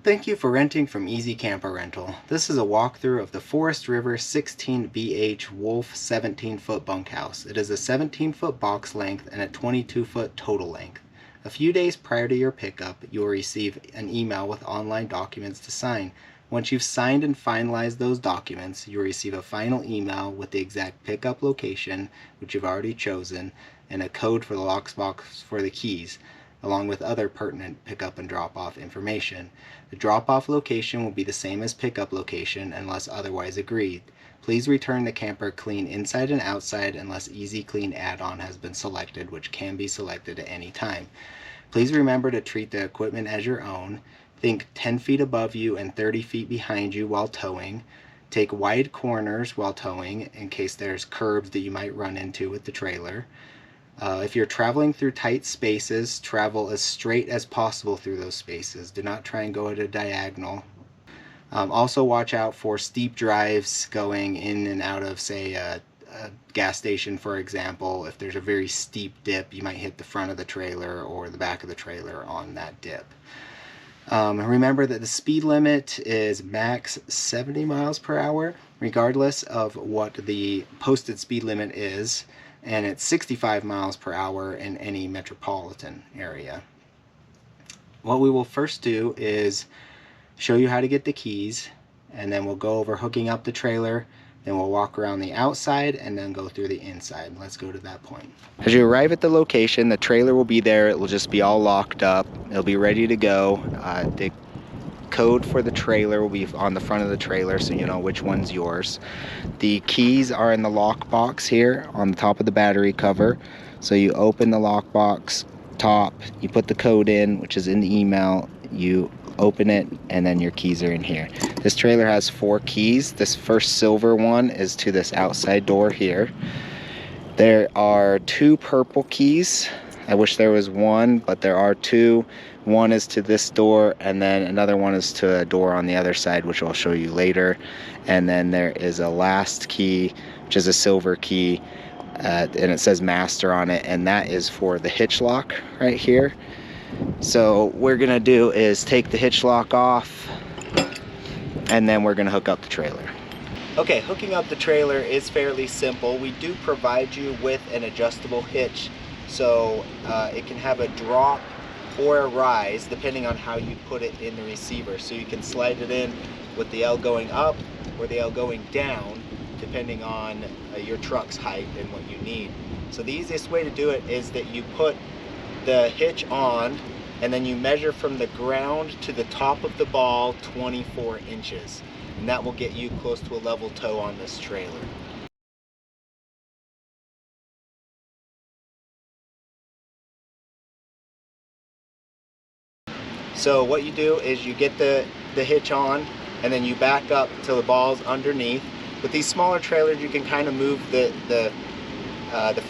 Thank you for renting from Easy Camper Rental. This is a walkthrough of the Forest River 16BH Wolf 17-foot bunkhouse. It is a 17-foot box length and a 22-foot total length. A few days prior to your pickup, you will receive an email with online documents to sign. Once you've signed and finalized those documents, you will receive a final email with the exact pickup location, which you've already chosen, and a code for the lockbox for the keys, along with other pertinent pickup and drop-off information. The drop-off location will be the same as pickup location unless otherwise agreed. Please return the camper clean inside and outside unless Easy Clean add-on has been selected, which can be selected at any time. Please remember to treat the equipment as your own. Think 10 feet above you and 30 feet behind you while towing. Take wide corners while towing in case there's curbs that you might run into with the trailer. If you're traveling through tight spaces, travel as straight as possible through those spaces. Do not try and go at a diagonal. Also watch out for steep drives going in and out of, say, a gas station, for example. If there's a very steep dip, you might hit the front of the trailer or the back of the trailer on that dip. Remember that the speed limit is max 70 miles per hour, regardless of what the posted speed limit is. And it's 65 miles per hour in any metropolitan area. What we will first do is show you how to get the keys, and then we'll go over hooking up the trailer, then we'll walk around the outside and then go through the inside. Let's go to that point. As you arrive at the location, the trailer will be there. It will just be all locked up. It'll be ready to go. The code for the trailer will be on the front of the trailer so you know which one's yours. The keys are in the lock box here on the top of the battery cover. So you open the lock box top, you put the code in, which is in the email, you open it, and then your keys are in here. This trailer has 4 keys. This first silver one is to this outside door here. There are 2 purple keys. I wish there was one, but there are 2. One is to this door, and then another one is to a door on the other side, which I'll show you later. And then there is a last key, which is a silver key, and it says master on it, and that is for the hitch lock right here. So what we're gonna do is take the hitch lock off, and then we're gonna hook up the trailer. Okay, hooking up the trailer is fairly simple. We do provide you with an adjustable hitch, so it can have a drop or a rise depending on how you put it in the receiver. So you can slide it in with the L going up or the L going down depending on your truck's height and what you need. So the easiest way to do it is that you put the hitch on and then you measure from the ground to the top of the ball 24 inches, and that will get you close to a level tow on this trailer. So what you do is you get the hitch on, and then you back up till the ball's underneath. With these smaller trailers, you can kind of move the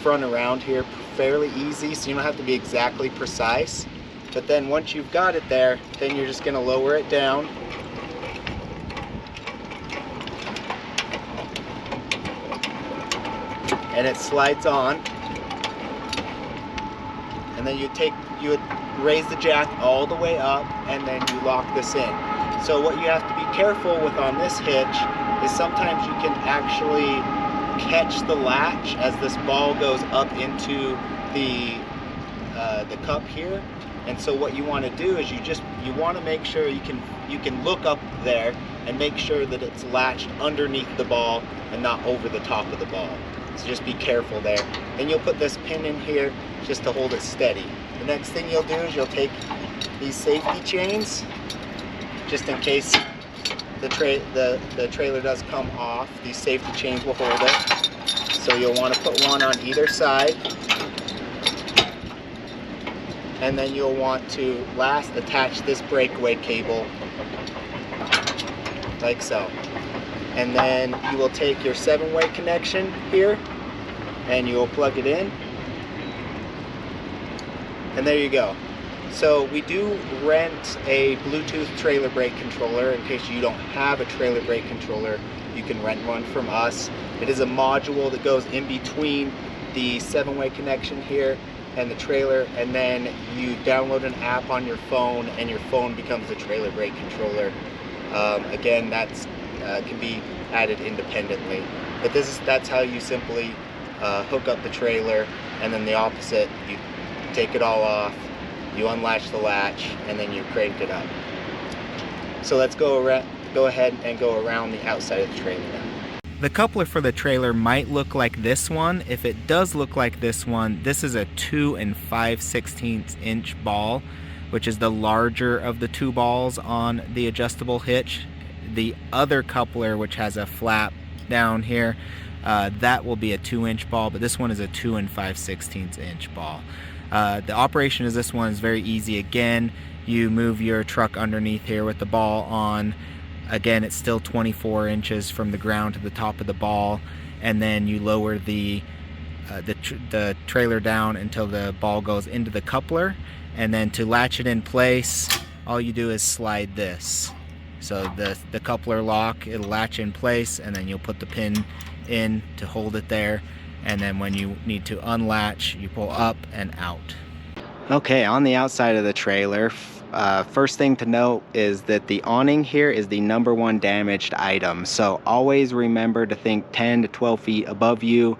front around here fairly easy, so you don't have to be exactly precise. But then once you've got it there, then you're just going to lower it down. And it slides on. And then you would raise the jack all the way up, and then you lock this in. So what you have to be careful with on this hitch is sometimes you can actually catch the latch as this ball goes up into the cup here. And so what you want to do is you want to make sure you can look up there and make sure that it's latched underneath the ball and not over the top of the ball. So just be careful there. Then you'll put this pin in here just to hold it steady. The next thing you'll do is you'll take these safety chains, just in case the trailer does come off. These safety chains will hold it. So you'll want to put one on either side. And then you'll want to last attach this breakaway cable like so. And then you will take your 7-way connection here and you will plug it in. And there you go. So we do rent a Bluetooth trailer brake controller. In case you don't have a trailer brake controller, you can rent one from us. It is a module that goes in between the 7-way connection here and the trailer, and then you download an app on your phone, and your phone becomes the trailer brake controller. Again, that's can be added independently, but that's how you simply hook up the trailer. And then the opposite, you take it all off, you unlatch the latch, and then you crank it up. So let's go ahead and go around the outside of the trailer now. The coupler for the trailer might look like this one. If it does look like this one, this is a 2 5/16 inch ball, which is the larger of the two balls on the adjustable hitch. The other coupler, which has a flap down here, that will be a 2-inch ball, but this one is a 2 5/16 inch ball. The operation of this one is very easy. Again, you move your truck underneath here with the ball on. Again, it's still 24 inches from the ground to the top of the ball, and then you lower the trailer down until the ball goes into the coupler, and then to latch it in place, all you do is slide this. So the coupler lock, it'll latch in place, and then you'll put the pin in to hold it there, and then when you need to unlatch, you pull up and out. Okay, on the outside of the trailer, first thing to note is that the awning here is the #1 damaged item. So always remember to think 10 to 12 feet above you.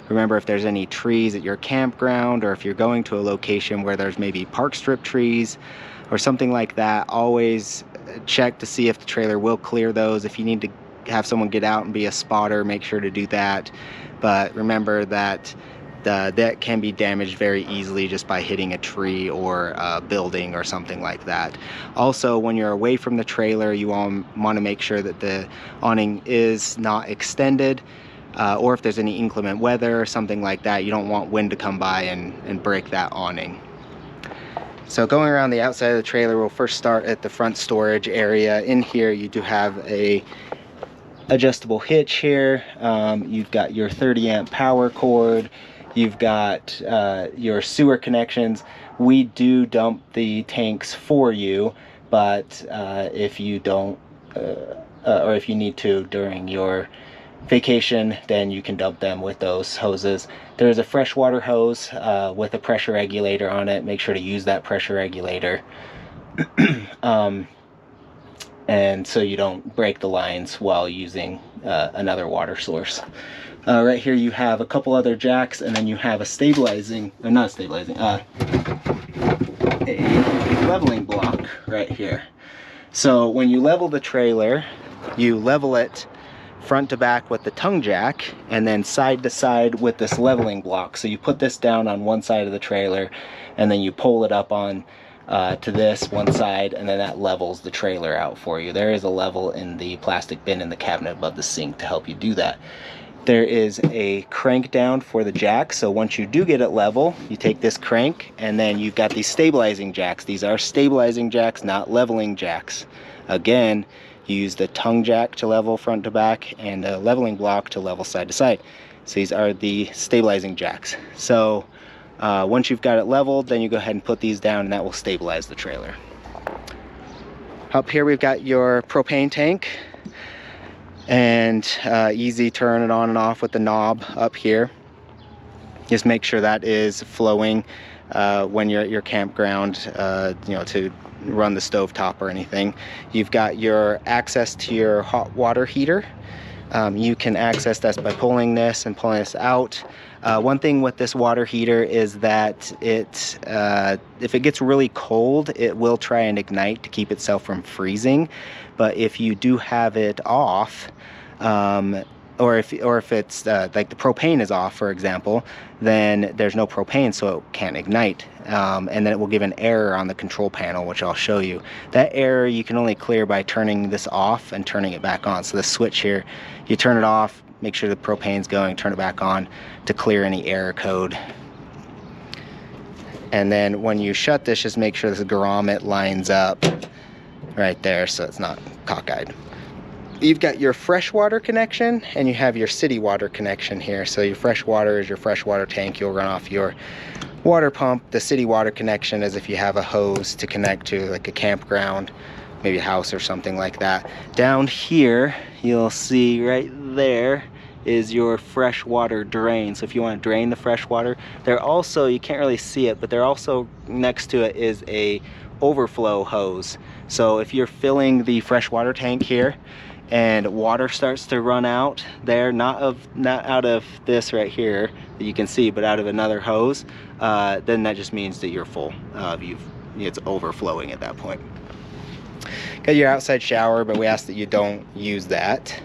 Remember, if there's any trees at your campground, or if you're going to a location where there's maybe park strip trees or something like that, always check to see if the trailer will clear those. If you need to have someone get out and be a spotter, make sure to do that. But remember that that can be damaged very easily just by hitting a tree or a building or something like that. Also, when you're away from the trailer, you want to make sure that the awning is not extended, or if there's any inclement weather or something like that, you don't want wind to come by and break that awning. So going around the outside of the trailer, we'll first start at the front storage area. In here, you do have a adjustable hitch here. You've got your 30-amp power cord. You've got your sewer connections. We do dump the tanks for you, but if you don't, or if you need to during your vacation, then you can dump them with those hoses. There's a freshwater hose with a pressure regulator on it. Make sure to use that pressure regulator. And so you don't break the lines while using another water source. Right here you have a couple other jacks, and then you have a leveling block right here. So when you level the trailer, you level it front to back with the tongue jack, and then side to side with this leveling block. So you put this down on one side of the trailer, and then you pull it up on to this one side, and then that levels the trailer out for you. There is a level in the plastic bin in the cabinet above the sink to help you do that. There is a crank down for the jack, so once you do get it level, you take this crank, and then you've got these stabilizing jacks. These are stabilizing jacks, not leveling jacks. Again, you use the tongue jack to level front to back, and a leveling block to level side to side. So these are the stabilizing jacks. So once you've got it leveled, then you go ahead and put these down, and that will stabilize the trailer. Up here we've got your propane tank, and easy turn it on and off with the knob up here. Just make sure that is flowing when you're at your campground, to run the stovetop or anything. You've got your access to your hot water heater. You can access this by pulling this and pulling this out. One thing with this water heater is that if it gets really cold, it will try and ignite to keep itself from freezing. But if you do have it off, or if it's like the propane is off, for example, then there's no propane, so it can't ignite, and then it will give an error on the control panel, which I'll show you. That error you can only clear by turning this off and turning it back on. So the switch here, you turn it off, make sure the propane's going, turn it back on to clear any error code. And then when you shut this, just make sure this grommet lines up right there so it's not cockeyed. You've got your freshwater connection, and you have your city water connection here. So your freshwater is your freshwater tank. You'll run off your water pump. The city water connection is if you have a hose to connect to like a campground, maybe a house or something like that. Down here, you'll see right there, is your freshwater drain. So if you want to drain the fresh water, there also, you can't really see it, but there also next to it is a overflow hose. So if you're filling the freshwater tank here and water starts to run out there, not out of this right here that you can see, but out of another hose, then that just means that you're full. It's overflowing at that point. Got your outside shower, but we ask that you don't use that.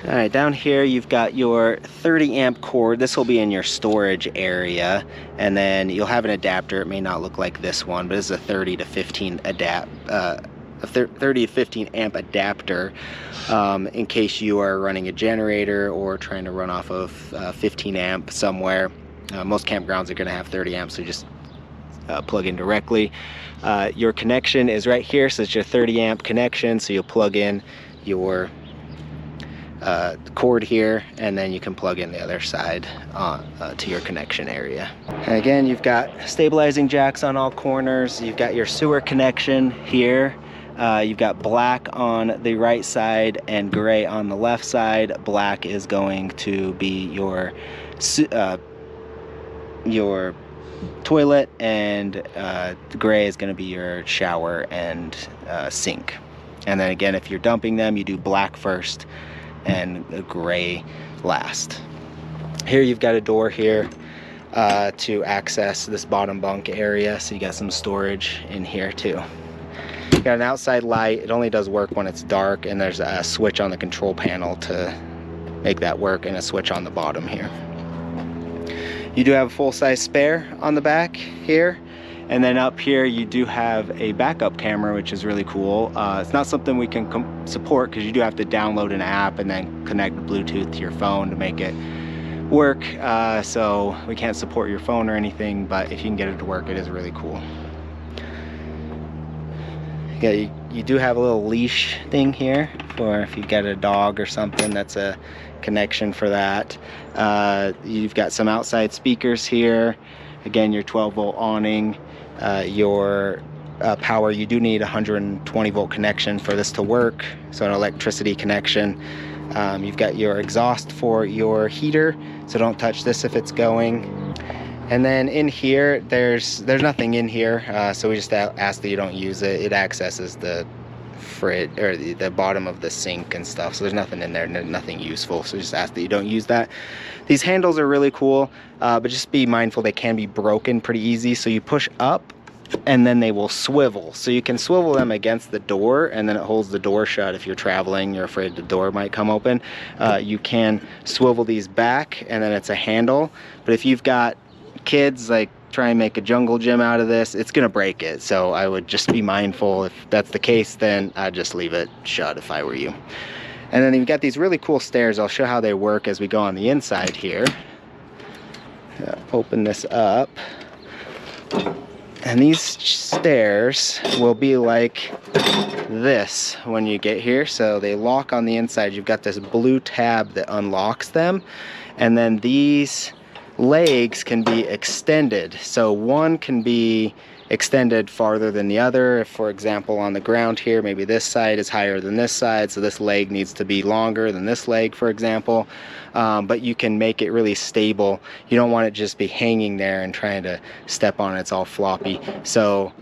All right, down here you've got your 30 amp cord. This will be in your storage area, and then you'll have an adapter. It may not look like this one, but it's a 30 to 15 30 to 15 amp adapter in case you are running a generator or trying to run off of 15 amp somewhere. Most campgrounds are going to have 30 amps, so just plug in directly. Your connection is right here, so it's your 30 amp connection, so you'll plug in your cord here, and then you can plug in the other side to your connection area. And again, you've got stabilizing jacks on all corners. You've got your sewer connection here. You've got black on the right side and gray on the left side. Black is going to be your toilet, and gray is going to be your shower and sink. And then again, if you're dumping them, you do black first and gray last. Here you've got a door here to access this bottom bunk area, so you got some storage in here too. You got an outside light. It only does work when it's dark, and there's a switch on the control panel to make that work, and a switch on the bottom here. You do have a full-size spare on the back here, and then up here you do have a backup camera, which is really cool. It's not something we can support because you do have to download an app and then connect Bluetooth to your phone to make it work. So we can't support your phone or anything, but if you can get it to work, it is really cool. Yeah, you do have a little leash thing here for if you get a dog or something. That's a connection for that. You've got some outside speakers here. Again, your 12-volt awning. Your power, you do need a 120-volt connection for this to work, so an electricity connection. You've got your exhaust for your heater, so don't touch this if it's going. And then in here, there's nothing in here, so we just ask that you don't use it. It accesses the fridge or the bottom of the sink and stuff, so there's nothing in there, nothing useful, so just ask that you don't use that. These handles are really cool, but just be mindful they can be broken pretty easy. So you push up and then they will swivel, so you can swivel them against the door, and then it holds the door shut. If you're traveling, you're afraid the door might come open, you can swivel these back, and then it's a handle. But if you've got kids, like try and make a jungle gym out of this, it's gonna break it. So I would just be mindful. If that's the case, then I'd just leave it shut if I were you. And then you've got these really cool stairs. I'll show how they work as we go on the inside here. Open this up, and these stairs will be like this when you get here. So they lock on the inside. You've got this blue tab that unlocks them, and then these legs can be extended. So one can be extended farther than the other. If, for example, on the ground here, maybe this side is higher than this side, so this leg needs to be longer than this leg, for example. But you can make it really stable. You don't want it just be hanging there and trying to step on it. It's all floppy. So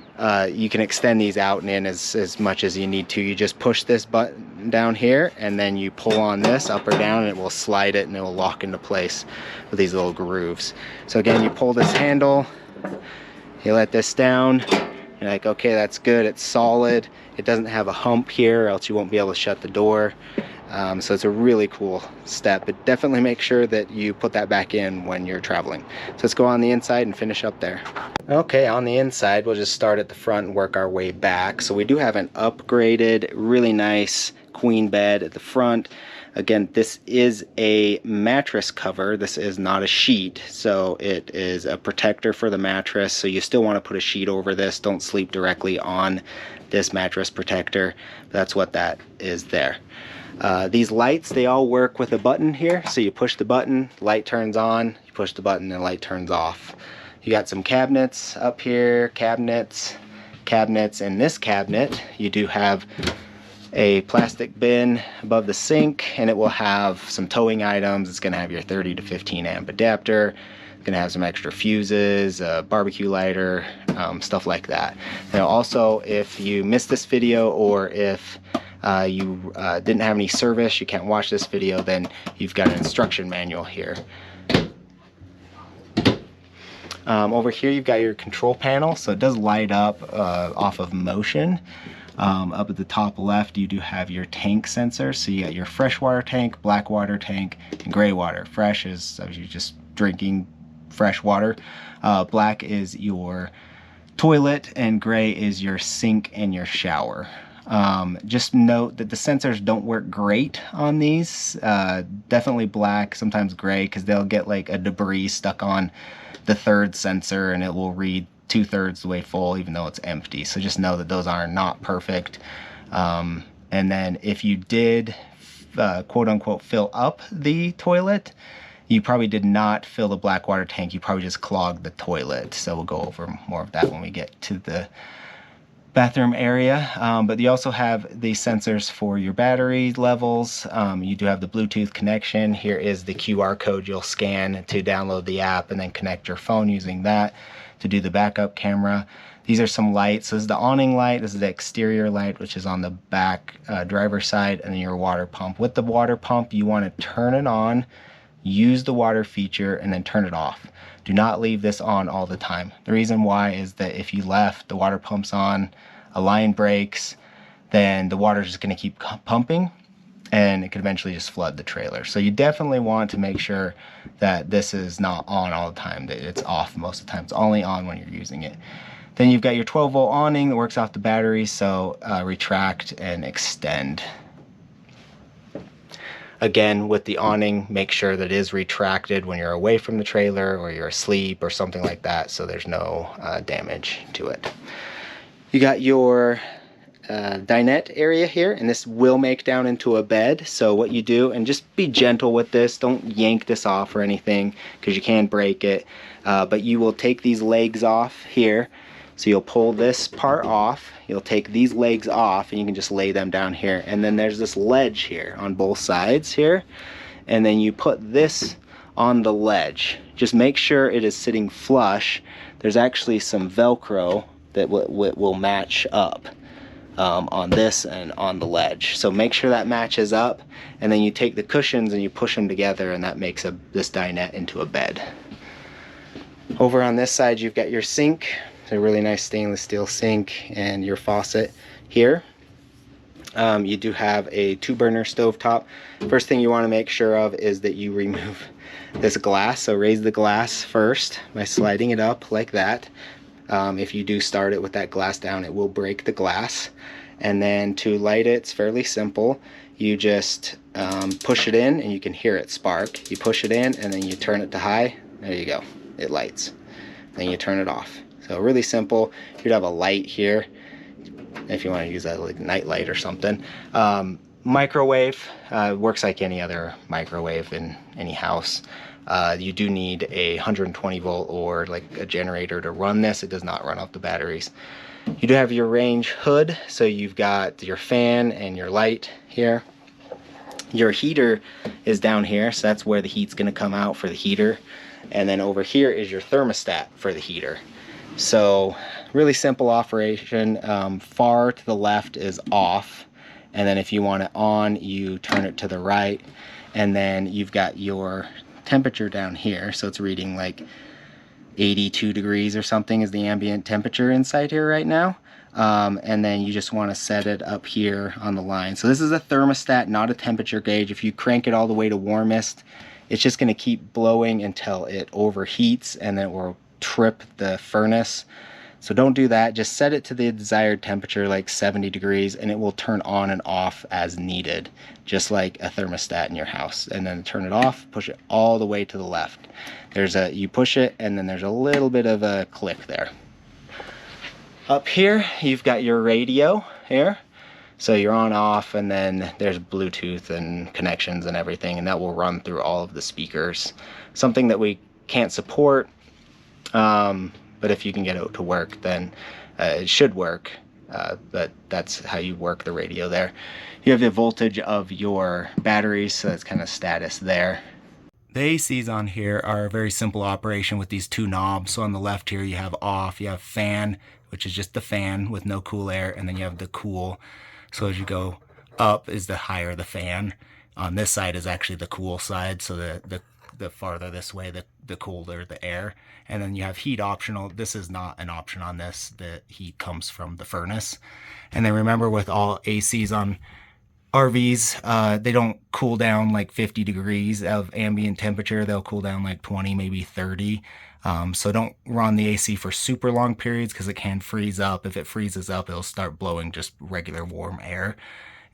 you can extend these out and in as much as you need to. You just push this button down here, and then you pull on this up or down, and it will slide it, and it will lock into place with these little grooves. So again, you pull this handle, you let this down, you're like, okay, that's good, it's solid. It doesn't have a hump here, or else you won't be able to shut the door. So it's a really cool step, but definitely make sure that you put that back in when you're traveling. So let's go on the inside and finish up there. Okay, on the inside, we'll just start at the front and work our way back. So we do have an upgraded, really nice queen bed at the front. Again, this is a mattress cover. This is not a sheet, so it is a protector for the mattress. So you still want to put a sheet over this. Don't sleep directly on this mattress protector. That's what that is there. These lights, they all work with a button here. So you push the button, light turns on, you push the button and light turns off. You got some cabinets up here, cabinets. In this cabinet, you do have a plastic bin above the sink, and it will have some towing items. It's going to have your 30 to 15 amp adapter. It's going to have some extra fuses, a barbecue lighter, stuff like that. Now also, if you missed this video, or if you didn't have any service, you can't watch this video, then you've got an instruction manual here. Over here you've got your control panel, so it does light up off of motion. Up at the top left you do have your tank sensor, so you got your freshwater tank, black water tank, and gray water. Fresh is you're just drinking fresh water. Black is your toilet, and gray is your sink and your shower. Just note that the sensors don't work great on these. Definitely black, sometimes gray, because they'll get like a debris stuck on the third sensor and it will read 2/3 the way full even though it's empty. So just know that those are not perfect. And then if you did quote unquote fill up the toilet, you probably did not fill the black water tank, you probably just clogged the toilet. So we'll go over more of that when we get to the bathroom area. But you also have the sensors for your battery levels. You do have the Bluetooth connection. Here is the QR code you'll scan to download the app and then connect your phone using that to do the backup camera. These are some lights. So this is the awning light, this is the exterior light, which is on the back driver's side, and then your water pump. With the water pump, you want to turn it on, use the water feature, and then turn it off. Do not leave this on all the time. The reason why is that if you left the water pumps on, a line breaks, then the water is just going to keep pumping and it could eventually just flood the trailer. So you definitely want to make sure that this is not on all the time, that it's off most of the time. It's only on when you're using it. Then you've got your 12-volt awning that works off the battery, so retract and extend. Again, with the awning, make sure that it is retracted when you're away from the trailer or you're asleep or something like that, so there's no damage to it. You got your dinette area here, and this will make down into a bed. So what you do, and just be gentle with this, don't yank this off or anything because you can break it, but you will take these legs off here. So you'll pull this part off, you'll take these legs off, and you can just lay them down here. And then there's this ledge here on both sides here, and then you put this on the ledge. Just make sure it is sitting flush. There's actually some Velcro that will match up on this and on the ledge. So make sure that matches up, and then you take the cushions and you push them together, and that makes this dinette into a bed. Over on this side you've got your sink. It's a really nice stainless steel sink, and your faucet here. You do have a 2-burner stovetop. First thing you want to make sure of is that you remove this glass. So raise the glass first by sliding it up like that. If you do start it with that glass down, it will break the glass. And then to light it, it's fairly simple. You just push it in and you can hear it spark. You push it in and then you turn it to high. There you go, it lights. Then you turn it off. So really simple. You'd have a light here if you want to use that like night light or something. Microwave works like any other microwave in any house. You do need a 120 volt or like a generator to run this. It does not run off the batteries. You do have your range hood, so you've got your fan and your light here. Your heater is down here, so that's where the heat's going to come out for the heater. And then over here is your thermostat for the heater. So really simple operation. Far to the left is off, and then if you want it on, you turn it to the right, and then you've got your temperature down here, so it's reading like 82 degrees or something is the ambient temperature inside here right now. And then you just want to set it up here on the line. So this is a thermostat, not a temperature gauge. If you crank it all the way to warmest, it's just going to keep blowing until it overheats, and then it will trip the furnace. So don't do that. Just set it to the desired temperature, like 70 degrees, and it will turn on and off as needed, just like a thermostat in your house. And then turn it off, push it all the way to the left. You push it, and then there's a little bit of a click there. Up here, you've got your radio here. So you're on, off, and then there's Bluetooth and connections and everything, and that will run through all of the speakers. Something that we can't support, but if you can get it to work, then it should work. but that's how you work the radio there. You have the voltage of your batteries, so that's kind of status there. The ACs on here are a very simple operation with these two knobs. So on the left here you have off, you have fan, which is just the fan with no cool air, and then you have the cool. So as you go up is the higher the fan. On this side is actually the cool side, so the farther this way, the cooler the air. And then you have heat optional. This is not an option on this. The heat comes from the furnace. And then remember, with all ACs on RVs, they don't cool down like 50 degrees of ambient temperature. They'll cool down like 20, maybe 30. So don't run the AC for super long periods because it can freeze up. If it freezes up, it'll start blowing just regular warm air.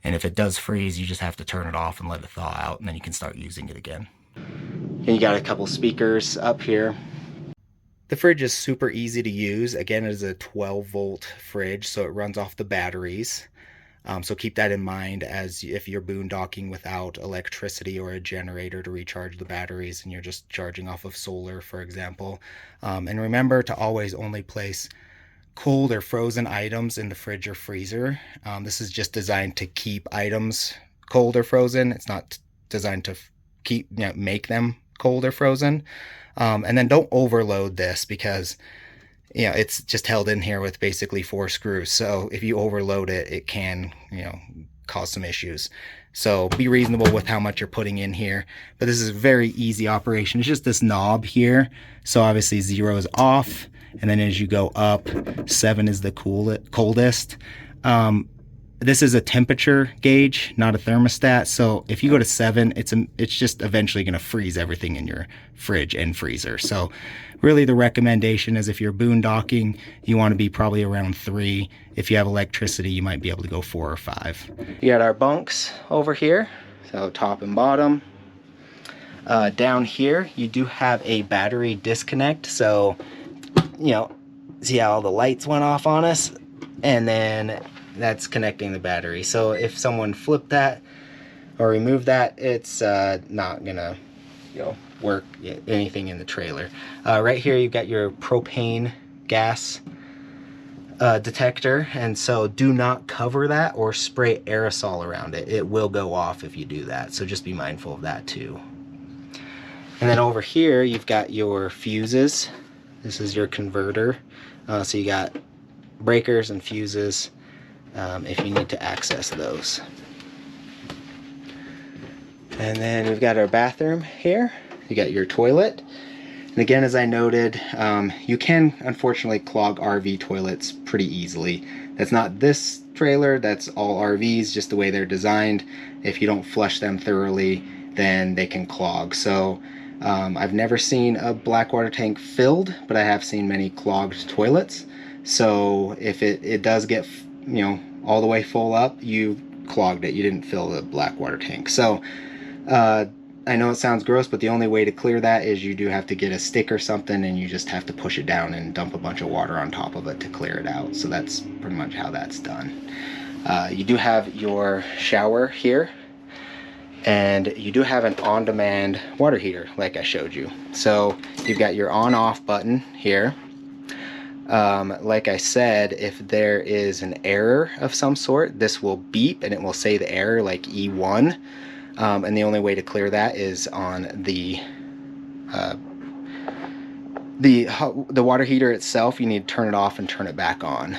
And if it does freeze, you just have to turn it off and let it thaw out, and then you can start using it again. And you got a couple speakers up here. The fridge is super easy to use. Again, it is a 12-volt fridge, so it runs off the batteries. So keep that in mind as if you're boondocking without electricity or a generator to recharge the batteries and you're just charging off of solar, for example. And remember to always only place cold or frozen items in the fridge or freezer. This is just designed to keep items cold or frozen. It's not designed to make them cold or frozen. And then don't overload this because it's just held in here with basically 4 screws. So if you overload it, it can, cause some issues. So be reasonable with how much you're putting in here. But this is a very easy operation. It's just this knob here. So obviously 0 is off. And then as you go up, 7 is the coldest. This is a temperature gauge, not a thermostat. So if you go to 7, it's just eventually going to freeze everything in your fridge and freezer. So really the recommendation is if you're boondocking, you want to be probably around 3. If you have electricity, you might be able to go 4 or 5. You got our bunks over here, so top and bottom. Down here, you do have a battery disconnect. So, see how all the lights went off on us? And then that's connecting the battery. So if someone flipped that or removed that, it's not gonna work anything in the trailer. Right here you've got your propane gas detector, and so do not cover that or spray aerosol around it. It will go off if you do that, so just be mindful of that too. And then over here you've got your fuses. This is your converter. So you got breakers and fuses if you need to access those. And then we've got our bathroom here. You got your toilet. And again, as I noted, you can unfortunately clog RV toilets pretty easily. That's not this trailer, that's all RVs, just the way they're designed. If you don't flush them thoroughly, then they can clog. So I've never seen a black water tank filled, but I have seen many clogged toilets. So if it does get all the way full up, you clogged it. You didn't fill the black water tank. So I know it sounds gross, but the only way to clear that is you do have to get a stick or something, and you just have to push it down and dump a bunch of water on top of it to clear it out. So that's pretty much how that's done. You do have your shower here, and you do have an on-demand water heater like I showed you. So you've got your on-off button here. Like I said, if there is an error of some sort, this will beep and it will say the error like E1. And the only way to clear that is on the water heater itself. You need to turn it off and turn it back on.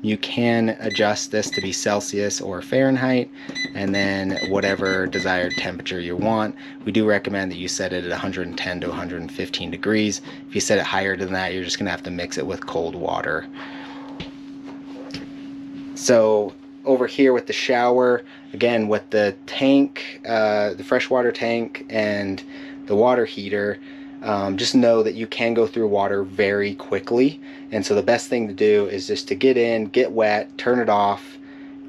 You can adjust this to be Celsius or Fahrenheit, and then whatever desired temperature you want. We do recommend that you set it at 110 to 115 degrees. If you set it higher than that, you're just gonna have to mix it with cold water. So over here with the shower, again with the tank, the freshwater tank and the water heater, just know that you can go through water very quickly, and so the best thing to do is just to get in, get wet, turn it off,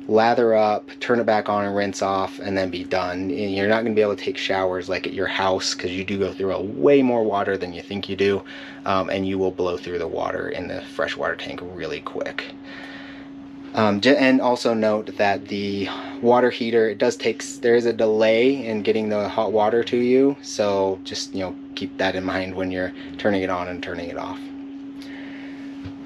lather up, turn it back on and rinse off, and then be done. And you're not going to be able to take showers like at your house, because you do go through a way more water than you think you do, and you will blow through the water in the freshwater tank really quick. And also note that the water heater, there is a delay in getting the hot water to you, so just keep that in mind when you're turning it on and turning it off.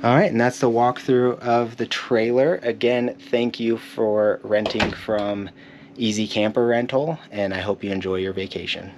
All right, and that's the walkthrough of the trailer. Again, thank you for renting from Easy Camper Rental, and I hope you enjoy your vacation.